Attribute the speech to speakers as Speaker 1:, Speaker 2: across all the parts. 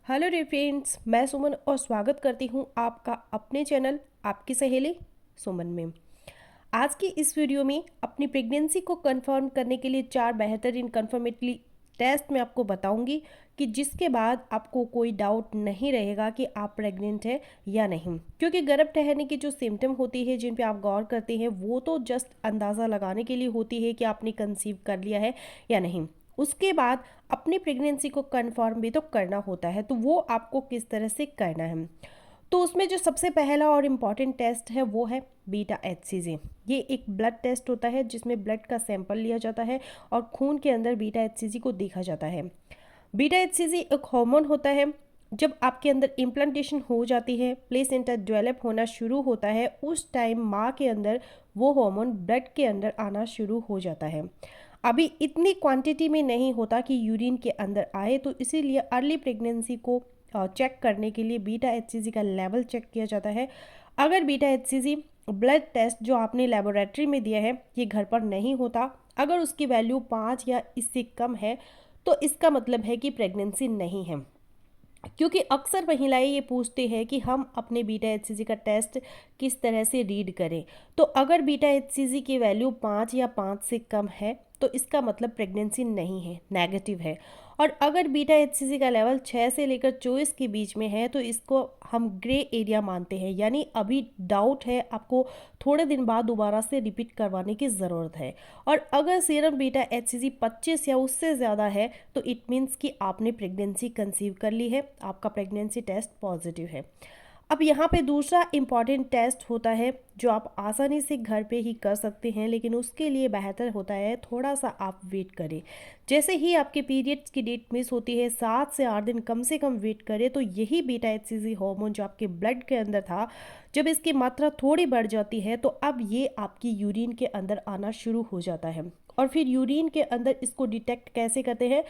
Speaker 1: Hello dear friends, मैं सुमन और स्वागत करती हूँ आपका अपने चैनल आपकी सहेली सुमन में। आज की इस वीडियो में अपनी प्रेगनेंसी को कंफर्म करने के लिए 4 बेहतरीन कंफर्मेटरी टेस्ट मैं आपको बताऊंगी कि जिसके बाद आपको कोई डाउट नहीं रहेगा कि आप प्रेग्नेंट है या नहीं। क्योंकि गर्भ ठहरने की जो सिम्टम होती है जिन पे आप गौर करते हैं वो तो जस्ट अंदाज़ा लगाने के लिए होती है कि आपने कंसीव कर लिया है या नहीं। उसके बाद अपनी प्रेगनेंसी को कंफर्म भी तो करना होता है, तो वो आपको किस तरह से करना है। तो उसमें जो सबसे पहला और इम्पॉर्टेंट टेस्ट है वो है बीटा HCG। ये एक ब्लड टेस्ट होता है जिसमें ब्लड का सैंपल लिया जाता है और खून के अंदर बीटा HCG को देखा जाता है। बीटा HCG एक हार्मोन होता है। जब आपके अंदर इम्प्लांटेशन हो जाती है, प्लेसेंटा डेवलप होना शुरू होता है, उस टाइम माँ के अंदर वो हार्मोन ब्लड के अंदर आना शुरू हो जाता है। अभी इतनी क्वांटिटी में नहीं होता कि यूरिन के अंदर आए, तो इसीलिए अर्ली प्रेगनेंसी को चेक करने के लिए बीटा HCG का लेवल चेक किया जाता है। अगर बीटा HCG ब्लड टेस्ट जो आपने लेबोरेटरी में दिया है ये घर पर नहीं होता, अगर उसकी वैल्यू 5 या इससे कम है तो इसका मतलब है कि प्रेगनेंसी नहीं है। क्योंकि अक्सर महिलाएं ये पूछते हैं कि हम अपने बीटा HCG का टेस्ट किस तरह से रीड करें। तो अगर बीटा HCG की वैल्यू 5 या 5 से कम है तो इसका मतलब प्रेगनेंसी नहीं है, नेगेटिव है। और अगर बीटा HCG का लेवल 6 से लेकर 24 के बीच में है तो इसको हम ग्रे एरिया मानते हैं, यानी अभी डाउट है, आपको थोड़े दिन बाद दोबारा से रिपीट करवाने की ज़रूरत है। और अगर सीरम बीटा HCG 25 या उससे ज़्यादा है तो इट मीन्स कि आपने प्रेगनेंसी कंसीव कर ली है, आपका प्रेगनेंसी टेस्ट पॉजिटिव है। अब यहाँ पे दूसरा इम्पॉर्टेंट टेस्ट होता है जो आप आसानी से घर पे ही कर सकते हैं, लेकिन उसके लिए बेहतर होता है थोड़ा सा आप वेट करें। जैसे ही आपके पीरियड्स की डेट मिस होती है 7 से 8 दिन कम से कम वेट करें, तो यही बीटा HCG हार्मोन जो आपके ब्लड के अंदर था, जब इसकी मात्रा थोड़ी बढ़ जाती है तो अब ये आपकी यूरिन के अंदर आना शुरू हो जाता है। और फिर यूरिन के अंदर इसको डिटेक्ट कैसे करते हैं?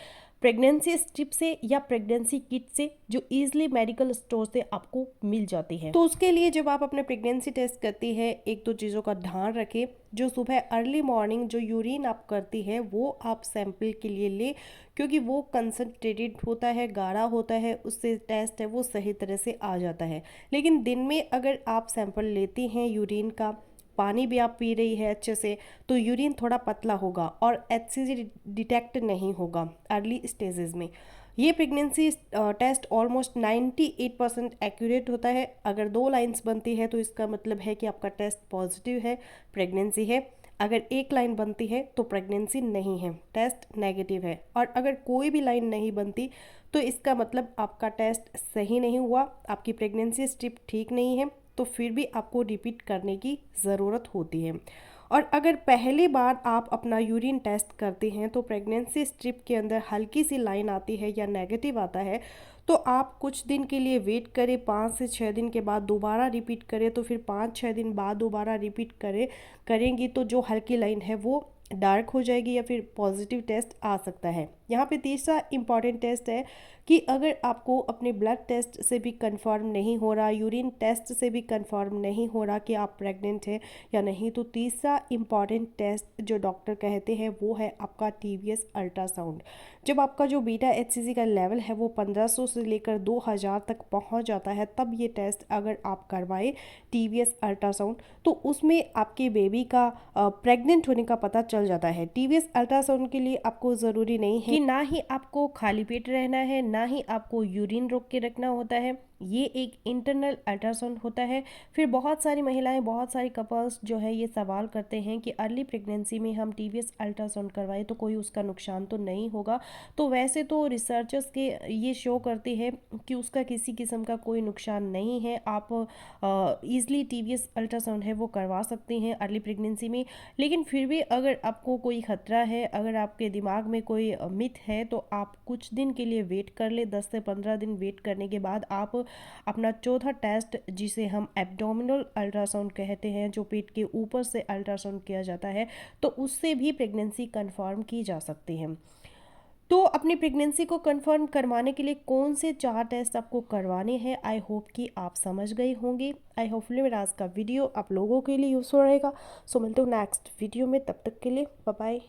Speaker 1: प्रेगनेंसी स्ट्रिप से या प्रेगनेंसी किट से, जो ईजिली मेडिकल स्टोर से आपको मिल जाती है। तो उसके लिए जब आप अपने प्रेगनेंसी टेस्ट करती है, एक दो चीज़ों का ध्यान रखें। जो सुबह अर्ली मॉर्निंग जो यूरिन आप करती है वो आप सैंपल के लिए ले, क्योंकि वो कंसनट्रेटेड होता है, गाढ़ा होता है, उससे टेस्ट है वो सही तरह से आ जाता है। लेकिन दिन में अगर आप सैंपल लेती हैं यूरिन का, पानी भी आप पी रही है अच्छे से, तो यूरिन थोड़ा पतला होगा और HCG डिटेक्ट नहीं होगा अर्ली स्टेजेस में। ये प्रेगनेंसी टेस्ट ऑलमोस्ट 98% एक्यूरेट होता है। अगर 2 लाइंस बनती है तो इसका मतलब है कि आपका टेस्ट पॉजिटिव है, प्रेगनेंसी है। अगर 1 लाइन बनती है तो प्रेगनेंसी नहीं है, टेस्ट नेगेटिव है। और अगर कोई भी लाइन नहीं बनती तो इसका मतलब आपका टेस्ट सही नहीं हुआ, आपकी प्रेगनेंसी स्ट्रिप ठीक नहीं है, तो फिर भी आपको रिपीट करने की ज़रूरत होती है। और अगर पहली बार आप अपना यूरिन टेस्ट करते हैं तो प्रेगनेंसी स्ट्रिप के अंदर हल्की सी लाइन आती है या नेगेटिव आता है, तो आप कुछ दिन के लिए वेट करें, 5 से 6 दिन के बाद दोबारा रिपीट करें, तो फिर 5-6 दिन बाद दोबारा रिपीट करेंगी तो जो हल्की लाइन है वो डार्क हो जाएगी या फिर पॉजिटिव टेस्ट आ सकता है। यहाँ पे तीसरा इम्पॉर्टेंट टेस्ट है कि अगर आपको अपने ब्लड टेस्ट से भी कंफर्म नहीं हो रहा, यूरिन टेस्ट से भी कंफर्म नहीं हो रहा कि आप प्रेग्नेंट हैं या नहीं, तो तीसरा इम्पॉर्टेंट टेस्ट जो डॉक्टर कहते हैं वो है आपका TVS अल्ट्रासाउंड। जब आपका जो बीटा HCG का लेवल है वो 1500 से लेकर 2000 तक पहुँच जाता है, तब ये टेस्ट अगर आप करवाएं TVS अल्ट्रासाउंड, तो उसमें आपके बेबी का प्रेग्नेंट होने का पता चल जाता है। TVS अल्ट्रासाउंड के लिए आपको ज़रूरी नहीं है कि ना ही आपको खाली पेट रहना है, ना ही आपको यूरिन रोक के रखना होता है। ये एक इंटरनल अल्ट्रासाउंड होता है। फिर बहुत सारी महिलाएं, बहुत सारी कपल्स जो है ये सवाल करते हैं कि अर्ली प्रेगनेंसी में हम TVS अल्ट्रासाउंड करवाएं तो कोई उसका नुकसान तो नहीं होगा। तो वैसे तो रिसर्चर्स के ये शो करते हैं कि उसका किसी किस्म का कोई नुकसान नहीं है। आप ईज़िली TVS अल्ट्रासाउंड है वो करवा सकते हैं अर्ली प्रेगनेंसी में। लेकिन फिर भी अगर आपको कोई ख़तरा है, अगर आपके दिमाग में कोई मिथ है, तो आप कुछ दिन के लिए वेट कर ले। 10 से 15 दिन वेट करने के बाद आप अपना चौथा टेस्ट, जिसे हम एब्डोमिनल अल्ट्रासाउंड कहते हैं, जो पेट के ऊपर से अल्ट्रासाउंड किया जाता है, तो उससे भी प्रेगनेंसी कंफर्म की जा सकती है। तो अपनी प्रेगनेंसी को कंफर्म करवाने के लिए कौन से 4 टेस्ट आपको करवाने हैं, आई होप कि आप समझ गए होंगे। आई होपफुली मेरा आज का वीडियो आप लोगों के लिए यूज़फुल रहेगा। सो मिलते हो नेक्स्ट वीडियो में, तब तक के लिए बाय बाय।